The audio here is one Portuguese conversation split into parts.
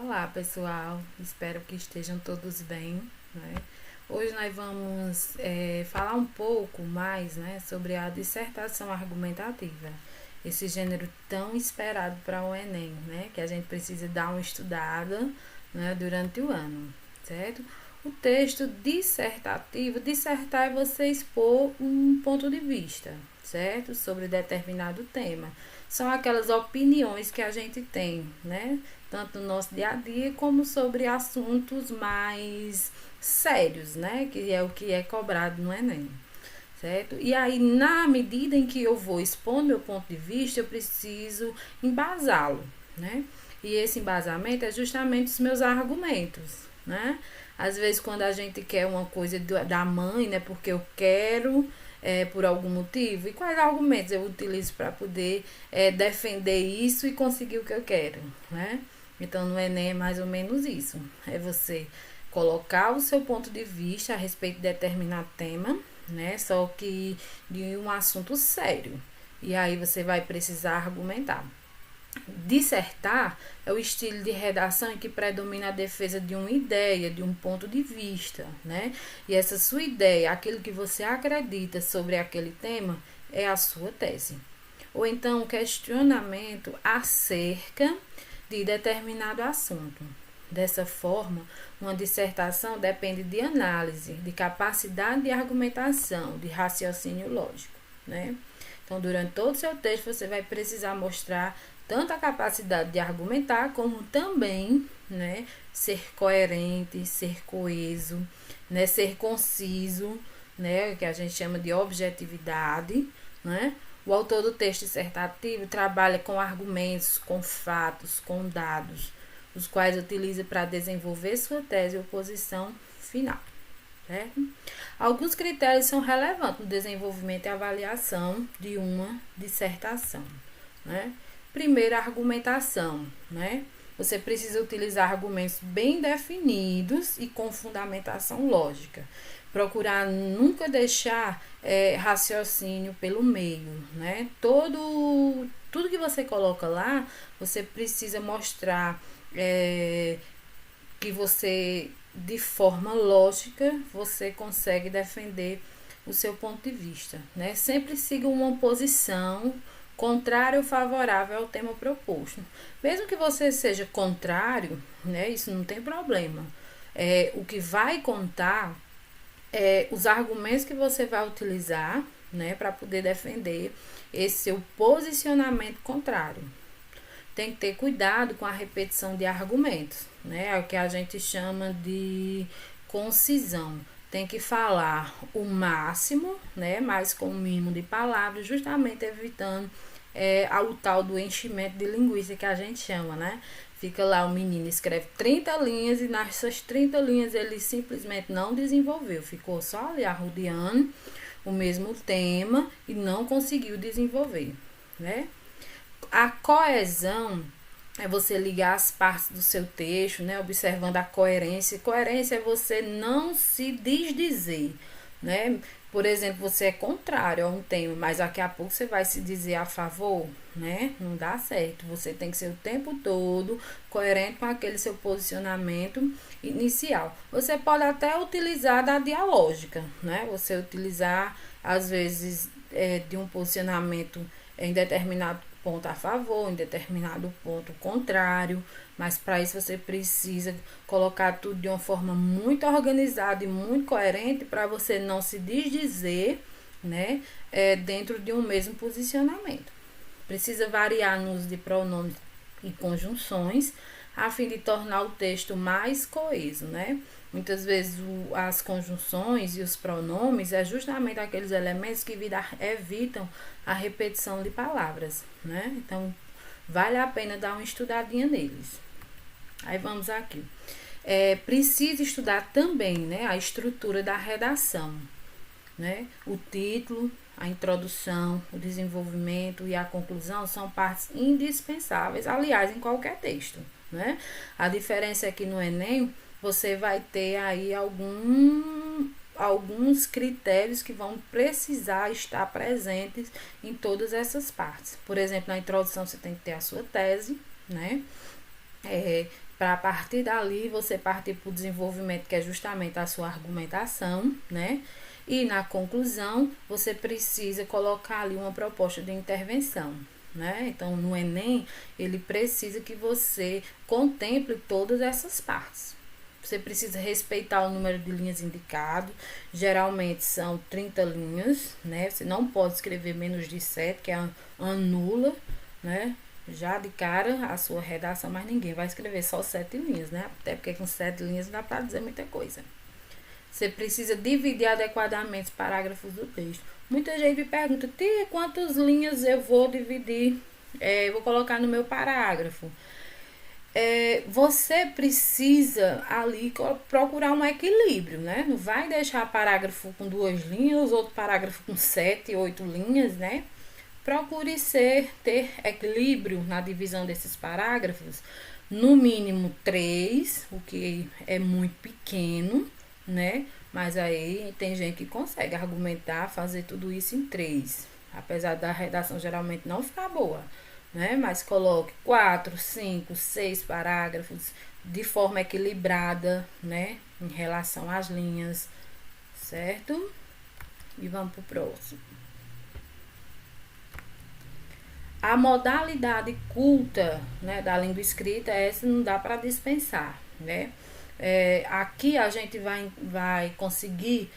Olá, pessoal. Espero que estejam todos bem, né? Hoje nós vamos falar um pouco mais, né, sobre a dissertação argumentativa, esse gênero tão esperado para o Enem, né, que a gente precisa dar uma estudada, né, durante o ano, certo? O texto dissertativo, dissertar é você expor um ponto de vista, certo? Sobre determinado tema. São aquelas opiniões que a gente tem, né? Tanto no nosso dia a dia como sobre assuntos mais sérios, né? Que é o que é cobrado no Enem, certo? E aí, na medida em que eu vou expor meu ponto de vista, eu preciso embasá-lo, né? E esse embasamento é justamente os meus argumentos, né? Às vezes, quando a gente quer uma coisa da mãe, né? Porque eu quero, por algum motivo. E quais argumentos eu utilizo para poder defender isso e conseguir o que eu quero, né? Então, no Enem é mais ou menos isso. É você colocar o seu ponto de vista a respeito de determinado tema, né? Só que de um assunto sério. E aí você vai precisar argumentar. Dissertar é o estilo de redação em que predomina a defesa de uma ideia, de um ponto de vista, né? E essa sua ideia, aquilo que você acredita sobre aquele tema, é a sua tese. Ou então, um questionamento acerca de determinado assunto. Dessa forma, uma dissertação depende de análise, de capacidade de argumentação, de raciocínio lógico, né? Então, durante todo o seu texto, você vai precisar mostrar tanto a capacidade de argumentar, como também, né, ser coerente, ser coeso, né, ser conciso, né, que a gente chama de objetividade, né? O autor do texto dissertativo trabalha com argumentos, com fatos, com dados, os quais utiliza para desenvolver sua tese ou posição final. Certo? Alguns critérios são relevantes no desenvolvimento e avaliação de uma dissertação, né? Primeiro, a argumentação, né? Você precisa utilizar argumentos bem definidos e com fundamentação lógica. Procurar nunca deixar raciocínio pelo meio, né? Tudo que você coloca lá, você precisa mostrar que você, de forma lógica, você consegue defender o seu ponto de vista, né? Sempre siga uma posição contrária ou favorável ao tema proposto. Mesmo que você seja contrário, né? Isso não tem problema. O que vai contar é os argumentos que você vai utilizar, né? Para poder defender esse seu posicionamento contrário. Tem que ter cuidado com a repetição de argumentos, né? É o que a gente chama de concisão. Tem que falar o máximo, né? Mas com o mínimo de palavras, justamente evitando o tal do enchimento de linguiça que a gente chama, né? Fica lá, o menino escreve 30 linhas e nessas 30 linhas ele simplesmente não desenvolveu. Ficou só ali arrodeando o mesmo tema e não conseguiu desenvolver, né? A coesão é você ligar as partes do seu texto, né? Observando a coerência. Coerência é você não se desdizer, né? Por exemplo, você é contrário a um tema, mas daqui a pouco você vai se dizer a favor, né? Não dá certo. Você tem que ser o tempo todo coerente com aquele seu posicionamento inicial. Você pode até utilizar da dialógica, né? Você utilizar, às vezes, de um posicionamento em determinado ponto a favor, em determinado ponto contrário, mas para isso você precisa colocar tudo de uma forma muito organizada e muito coerente para você não se desdizer, né, dentro de um mesmo posicionamento. Precisa variar no uso de pronomes e conjunções a fim de tornar o texto mais coeso, né? Muitas vezes as conjunções e os pronomes é justamente aqueles elementos que evitam a repetição de palavras, né? Então, vale a pena dar uma estudadinha neles. Aí vamos aqui. Precisa estudar também, né, a estrutura da redação, né? O título, a introdução, o desenvolvimento e a conclusão são partes indispensáveis, aliás, em qualquer texto, né? A diferença é que no Enem você vai ter aí alguns critérios que vão precisar estar presentes em todas essas partes. Por exemplo, na introdução você tem que ter a sua tese, né? para a partir dali você partir para o desenvolvimento, que é justamente a sua argumentação, né? E na conclusão, você precisa colocar ali uma proposta de intervenção, né? Então, no Enem, ele precisa que você contemple todas essas partes. Você precisa respeitar o número de linhas indicado, geralmente são 30 linhas, né? Você não pode escrever menos de 7, que anula, né? Já de cara a sua redação, mas ninguém vai escrever só 7 linhas, né? Até porque com 7 linhas não dá para dizer muita coisa. Você precisa dividir adequadamente os parágrafos do texto. Muita gente me pergunta, tia, quantas linhas eu vou dividir? Eu vou colocar no meu parágrafo. Você precisa ali procurar um equilíbrio, né? Não vai deixar parágrafo com 2 linhas, outro parágrafo com 7, 8 linhas, né? Procure ter equilíbrio na divisão desses parágrafos, no mínimo 3, o que é muito pequeno, né? Mas aí tem gente que consegue argumentar, fazer tudo isso em 3, apesar da redação geralmente não ficar boa, né? Mas coloque 4, 5, 6 parágrafos de forma equilibrada, né? Em relação às linhas, certo? E vamos pro próximo. A modalidade culta, né, da língua escrita, essa não dá para dispensar, né? Aqui a gente vai conseguir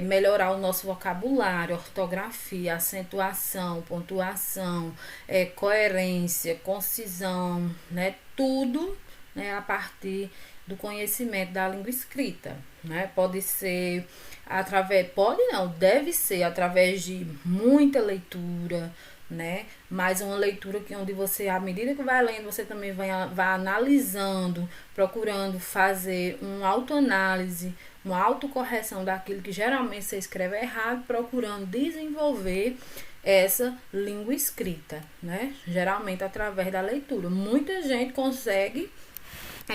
melhorar o nosso vocabulário, ortografia, acentuação, pontuação, coerência, concisão, né? Tudo, né, a partir do conhecimento da língua escrita, né? Pode ser deve ser através de muita leitura, né? Mas uma leitura onde você, à medida que vai lendo, você também vai analisando, procurando fazer uma autoanálise, uma autocorreção daquilo que geralmente você escreve errado, procurando desenvolver essa língua escrita, né? Geralmente através da leitura. Muita gente consegue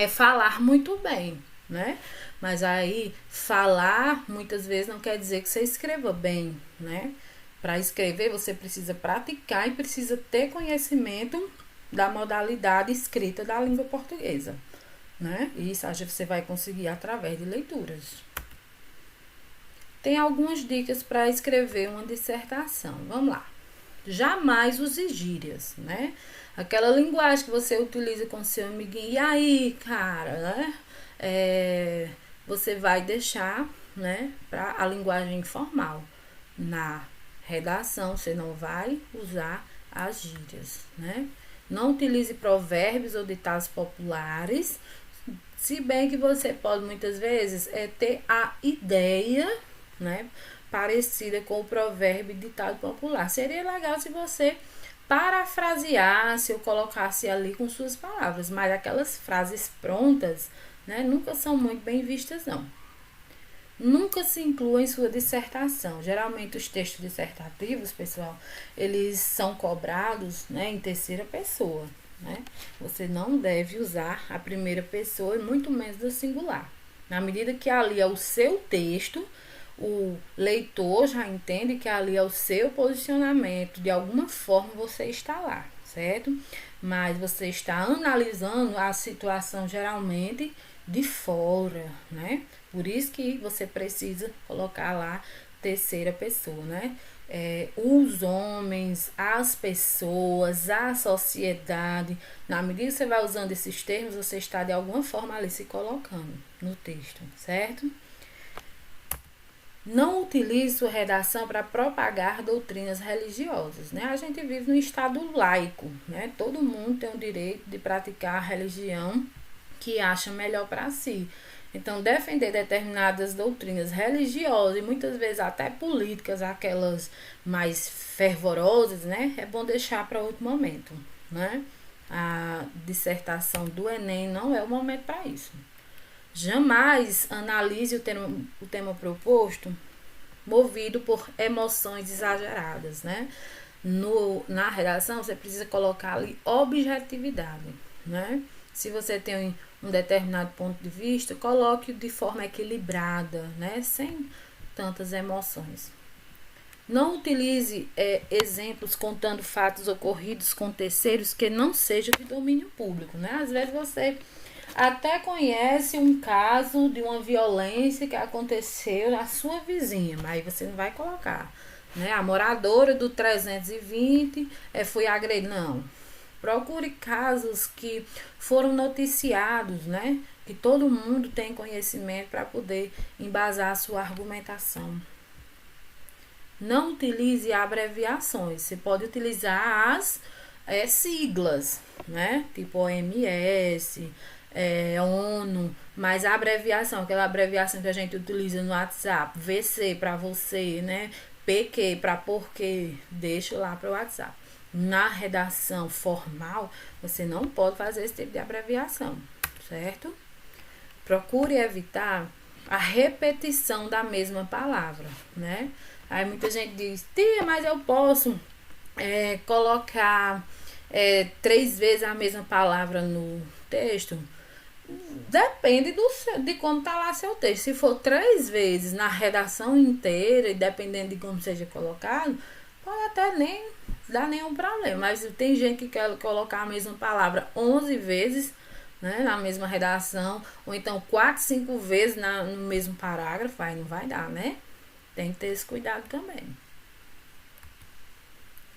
falar muito bem, né? Mas aí, falar muitas vezes não quer dizer que você escreva bem, né? Para escrever, você precisa praticar e precisa ter conhecimento da modalidade escrita da língua portuguesa, né? E isso você vai conseguir através de leituras. Tem algumas dicas para escrever uma dissertação. Vamos lá. Jamais use gírias, né? Aquela linguagem que você utiliza com seu amiguinho. E aí, cara, né? Você vai deixar, né, para a linguagem informal. Na redação, você não vai usar as gírias, né? Não utilize provérbios ou ditados populares, se bem que você pode muitas vezes ter a ideia, né, parecida com o provérbio e ditado popular. Seria legal se você parafraseasse ou colocasse ali com suas palavras, mas aquelas frases prontas, né, nunca são muito bem vistas, não. Nunca se inclua em sua dissertação. Geralmente os textos dissertativos, pessoal, eles são cobrados, né, em terceira pessoa, né? Você não deve usar a primeira pessoa e muito menos o singular. Na medida que ali é o seu texto, o leitor já entende que ali é o seu posicionamento, de alguma forma você está lá, certo? Mas você está analisando a situação geralmente de fora, né? Por isso que você precisa colocar lá terceira pessoa, né? Os homens, as pessoas, a sociedade. Na medida que você vai usando esses termos, você está de alguma forma ali se colocando no texto, certo? Não utilize sua redação para propagar doutrinas religiosas, né? A gente vive num estado laico, né? Todo mundo tem o direito de praticar a religião que acha melhor para si. Então, defender determinadas doutrinas religiosas e muitas vezes até políticas, aquelas mais fervorosas, né? É bom deixar para outro momento, né? A dissertação do Enem não é o momento para isso. Jamais analise o tema proposto movido por emoções exageradas, né? Na redação, você precisa colocar ali objetividade, né? Se você tem um determinado ponto de vista, coloque de forma equilibrada, né? Sem tantas emoções. Não utilize exemplos contando fatos ocorridos com terceiros que não sejam de domínio público, né? Às vezes você até conhece um caso de uma violência que aconteceu na sua vizinha, mas aí você não vai colocar, né? A moradora do 320 foi agredida. Não. Procure casos que foram noticiados, né? Que todo mundo tem conhecimento para poder embasar a sua argumentação. Não utilize abreviações. Você pode utilizar as siglas, né? Tipo OMS, ONU, mas a abreviação, aquela abreviação que a gente utiliza no WhatsApp, VC para você, né? PQ para porquê, deixa lá para o WhatsApp. Na redação formal, você não pode fazer esse tipo de abreviação, certo? Procure evitar a repetição da mesma palavra, né? Aí muita gente diz, tia, mas eu posso colocar 3 vezes a mesma palavra no texto? Depende de como tá lá seu texto. Se for 3 vezes na redação inteira, e dependendo de como seja colocado, pode até nem dar nenhum problema. Mas tem gente que quer colocar a mesma palavra 11 vezes, né, na mesma redação, ou então 4, 5 vezes no mesmo parágrafo, aí não vai dar, né? Tem que ter esse cuidado também.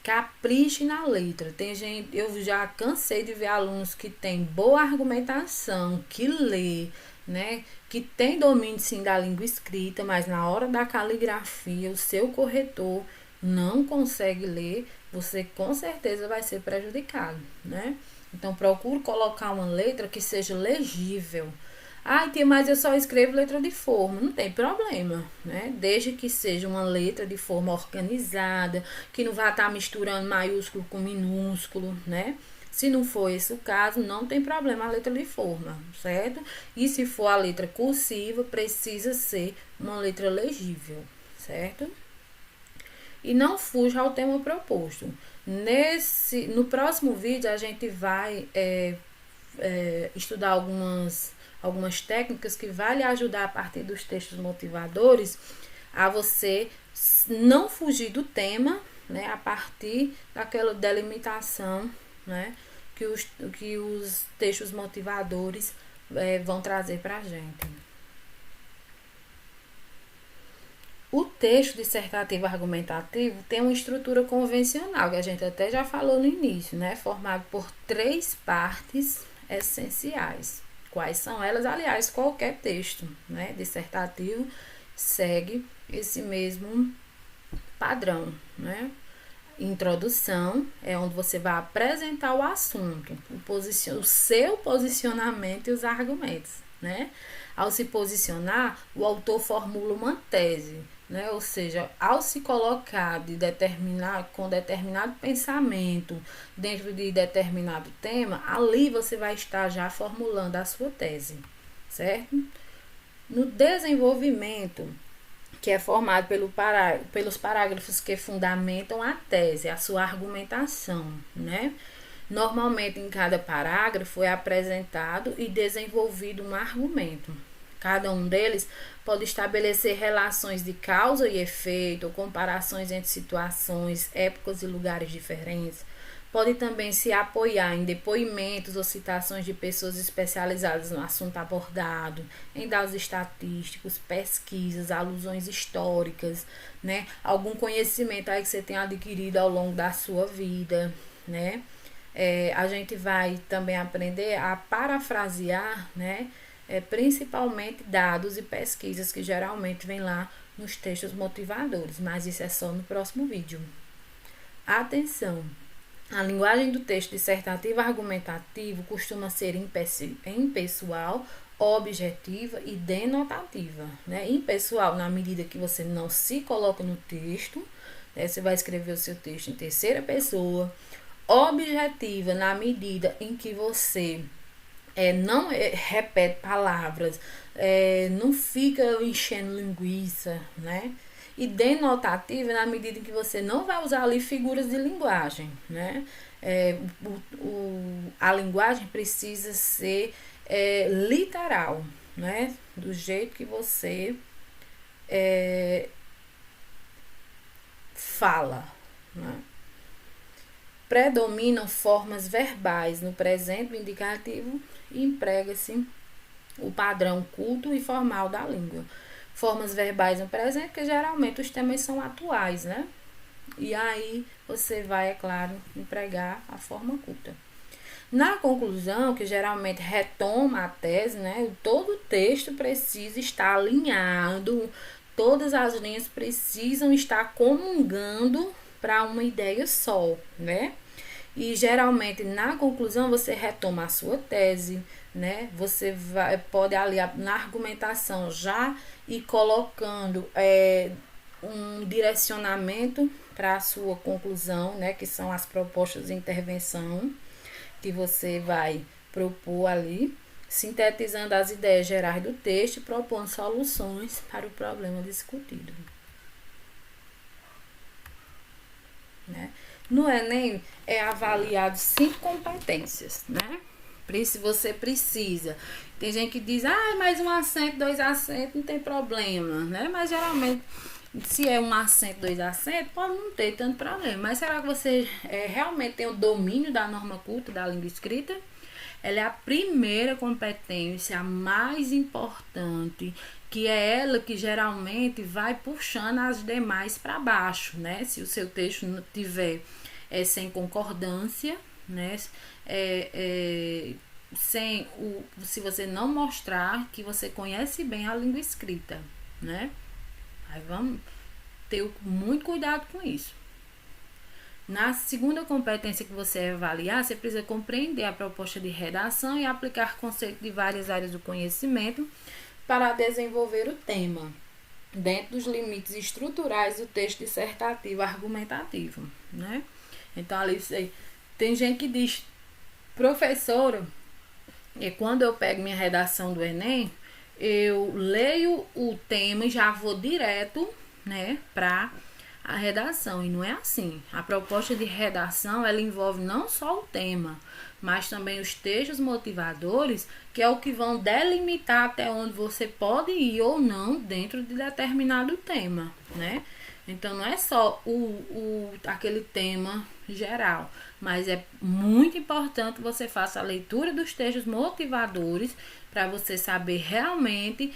Capriche na letra. Tem gente, eu já cansei de ver alunos que tem boa argumentação, que lê, né, que tem domínio sim da língua escrita, mas na hora da caligrafia o seu corretor não consegue ler, você com certeza vai ser prejudicado, né? Então procure colocar uma letra que seja legível. Ai, tia, mas eu só escrevo letra de forma. Não tem problema, né? Desde que seja uma letra de forma organizada, que não vá estar misturando maiúsculo com minúsculo, né? Se não for esse o caso, não tem problema a letra de forma, certo? E se for a letra cursiva, precisa ser uma letra legível, certo? E não fuja ao tema proposto. No próximo vídeo, a gente vai estudar algumas técnicas que vai lhe ajudar a partir dos textos motivadores a você não fugir do tema, né, a partir daquela delimitação, né, que os textos motivadores vão trazer para a gente. O texto dissertativo argumentativo tem uma estrutura convencional, que a gente até já falou no início, né, formado por 3 partes essenciais. Quais são elas? Aliás, qualquer texto, né, dissertativo segue esse mesmo padrão, né? Introdução é onde você vai apresentar o assunto, o seu posicionamento e os argumentos, né? Ao se posicionar, o autor formula uma tese, né? Ou seja, ao se colocar com determinado pensamento dentro de determinado tema, ali você vai estar já formulando a sua tese, certo? No desenvolvimento, que é formado pelos parágrafos que fundamentam a tese, a sua argumentação, né? Normalmente, em cada parágrafo é apresentado e desenvolvido um argumento. Cada um deles pode estabelecer relações de causa e efeito, ou comparações entre situações, épocas e lugares diferentes. Pode também se apoiar em depoimentos ou citações de pessoas especializadas no assunto abordado, em dados estatísticos, pesquisas, alusões históricas, né? Algum conhecimento aí que você tenha adquirido ao longo da sua vida, né? A gente vai também aprender a parafrasear, né? Principalmente dados e pesquisas que geralmente vem lá nos textos motivadores, mas isso é só no próximo vídeo. Atenção! A linguagem do texto dissertativo argumentativo costuma ser impessoal, objetiva e denotativa, né? Impessoal na medida que você não se coloca no texto, né? Você vai escrever o seu texto em terceira pessoa. Objetiva na medida em que você não repete palavras, não fica enchendo linguiça, né? E denotativa na medida em que você não vai usar ali figuras de linguagem, né? A linguagem precisa ser literal, né? Do jeito que você fala, né? Predominam formas verbais no presente, no indicativo e emprega-se o padrão culto e formal da língua. Formas verbais no presente, que geralmente os temas são atuais, né? E aí você vai, é claro, empregar a forma culta. Na conclusão, que geralmente retoma a tese, né? Todo o texto precisa estar alinhado, todas as linhas precisam estar comungando para uma ideia só, né? E geralmente na conclusão você retoma a sua tese, né? Você pode ali na argumentação já ir colocando um direcionamento para a sua conclusão, né? Que são as propostas de intervenção que você vai propor ali, sintetizando as ideias gerais do texto e propondo soluções para o problema discutido. Né? No Enem é avaliado 5 competências, né? Se você precisa. Tem gente que diz, mais um acento, 2 acentos, não tem problema, né? Mas geralmente, se é um acento, 2 acentos, pode não ter tanto problema. Mas será que você realmente tem o domínio da norma culta, da língua escrita? Ela é a primeira competência, a mais importante, que é ela que geralmente vai puxando as demais para baixo, né? Se o seu texto não tiver sem concordância, né? Se você não mostrar que você conhece bem a língua escrita, né? Aí vamos ter muito cuidado com isso. Na segunda competência que você avaliar, você precisa compreender a proposta de redação e aplicar conceitos de várias áreas do conhecimento para desenvolver o tema, dentro dos limites estruturais do texto dissertativo argumentativo, né? Então, ali tem gente que diz, professora, quando eu pego minha redação do Enem, eu leio o tema e já vou direto, né, para a redação. E não é assim. A proposta de redação, ela envolve não só o tema, mas também os textos motivadores, que é o que vão delimitar até onde você pode ir ou não dentro de determinado tema, né? Então, não é só aquele tema geral, mas é muito importante você faça a leitura dos textos motivadores para você saber realmente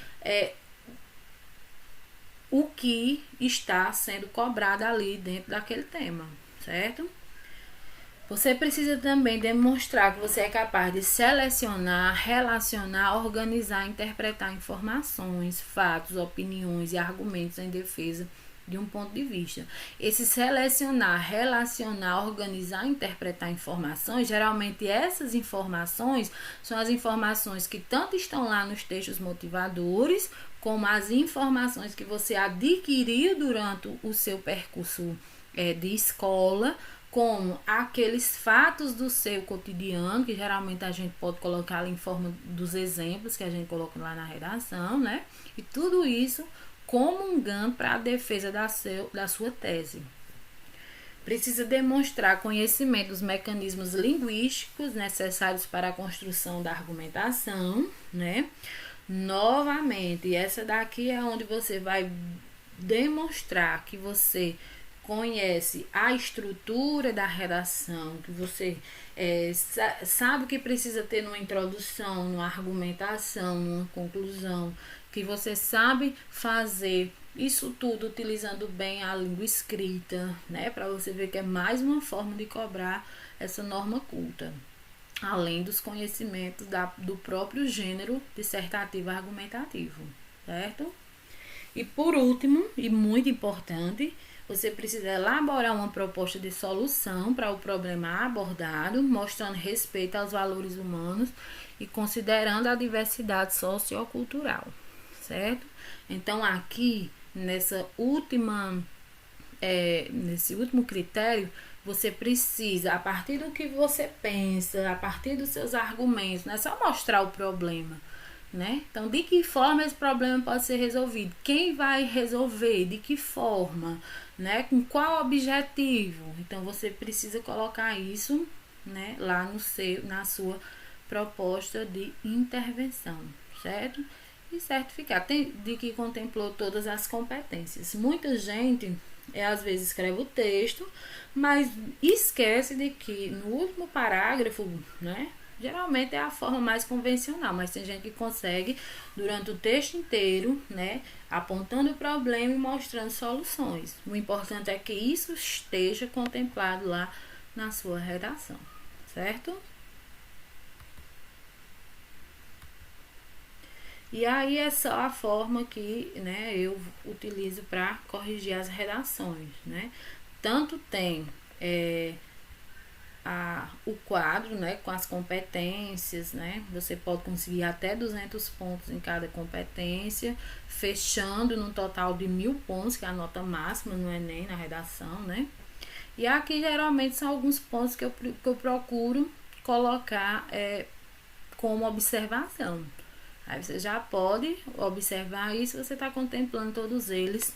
o que está sendo cobrado ali dentro daquele tema, certo? Você precisa também demonstrar que você é capaz de selecionar, relacionar, organizar, interpretar informações, fatos, opiniões e argumentos em defesa de um ponto de vista. Esse selecionar, relacionar, organizar, interpretar informações, geralmente essas informações são as informações que tanto estão lá nos textos motivadores, como as informações que você adquiriu durante o seu percurso de escola, como aqueles fatos do seu cotidiano, que geralmente a gente pode colocar ali em forma dos exemplos que a gente coloca lá na redação, né? E tudo isso comungando para a defesa da sua tese. Precisa demonstrar conhecimento dos mecanismos linguísticos necessários para a construção da argumentação, né? Novamente, essa daqui é onde você vai demonstrar que você conhece a estrutura da redação, que você sabe o que precisa ter numa introdução, numa argumentação, numa conclusão, que você sabe fazer isso tudo utilizando bem a língua escrita, né? Para você ver que é mais uma forma de cobrar essa norma culta, além dos conhecimentos do próprio gênero dissertativo argumentativo, certo? E por último, e muito importante, você precisa elaborar uma proposta de solução para o problema abordado, mostrando respeito aos valores humanos e considerando a diversidade sociocultural, certo? Então, aqui, nesse último critério, você precisa, a partir do que você pensa, a partir dos seus argumentos, não é só mostrar o problema, né? Então, de que forma esse problema pode ser resolvido? Quem vai resolver? De que forma? Né? Com qual objetivo? Então, você precisa colocar isso, né, lá na sua proposta de intervenção, certo? E certificar de que contemplou todas as competências. Muita gente às vezes escreve o texto, mas esquece de que no último parágrafo, né, Geralmente é a forma mais convencional, mas tem gente que consegue durante o texto inteiro, né, apontando o problema e mostrando soluções. O importante é que isso esteja contemplado lá na sua redação, certo? E aí é só a forma que, né, eu utilizo para corrigir as redações, né? Tanto tem o quadro, né, com as competências, né? Você pode conseguir até 200 pontos em cada competência, fechando num total de 1000 pontos, que é a nota máxima no Enem, na redação, né? E aqui geralmente são alguns pontos que eu procuro colocar como observação. Aí você já pode observar isso, você está contemplando todos eles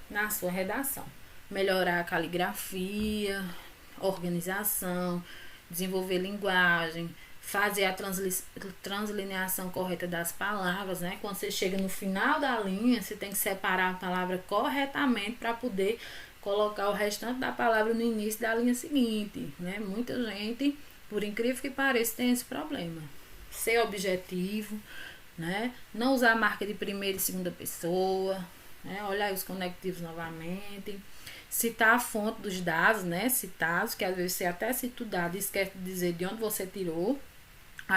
na sua redação. Melhorar a caligrafia, organização, desenvolver linguagem, fazer a translineação correta das palavras, né? Quando você chega no final da linha, você tem que separar a palavra corretamente para poder colocar o restante da palavra no início da linha seguinte, né? Muita gente, por incrível que pareça, tem esse problema. Ser objetivo, né? Não usar a marca de primeira e segunda pessoa, né? Olhar os conectivos novamente, citar a fonte dos dados, né? Citados, que às vezes você até cita o dado e esquece de dizer de onde você tirou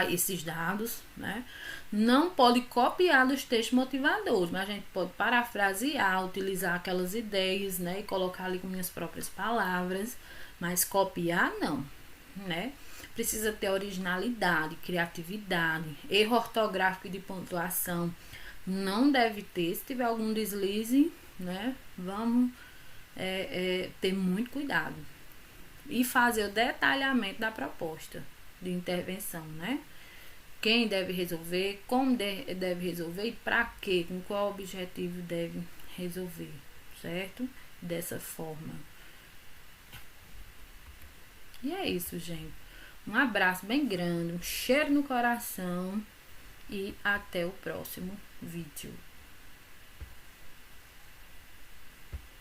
esses dados, né? Não pode copiar dos textos motivadores, mas a gente pode parafrasear, utilizar aquelas ideias, né? E colocar ali com minhas próprias palavras, mas copiar não, né? Precisa ter originalidade, criatividade, erro ortográfico e de pontuação não deve ter. Se tiver algum deslize, né, vamos ter muito cuidado e fazer o detalhamento da proposta de intervenção, né? Quem deve resolver, como deve resolver e para quê, com qual objetivo deve resolver, certo? Dessa forma. E é isso, gente. Um abraço bem grande, um cheiro no coração e até o próximo vídeo.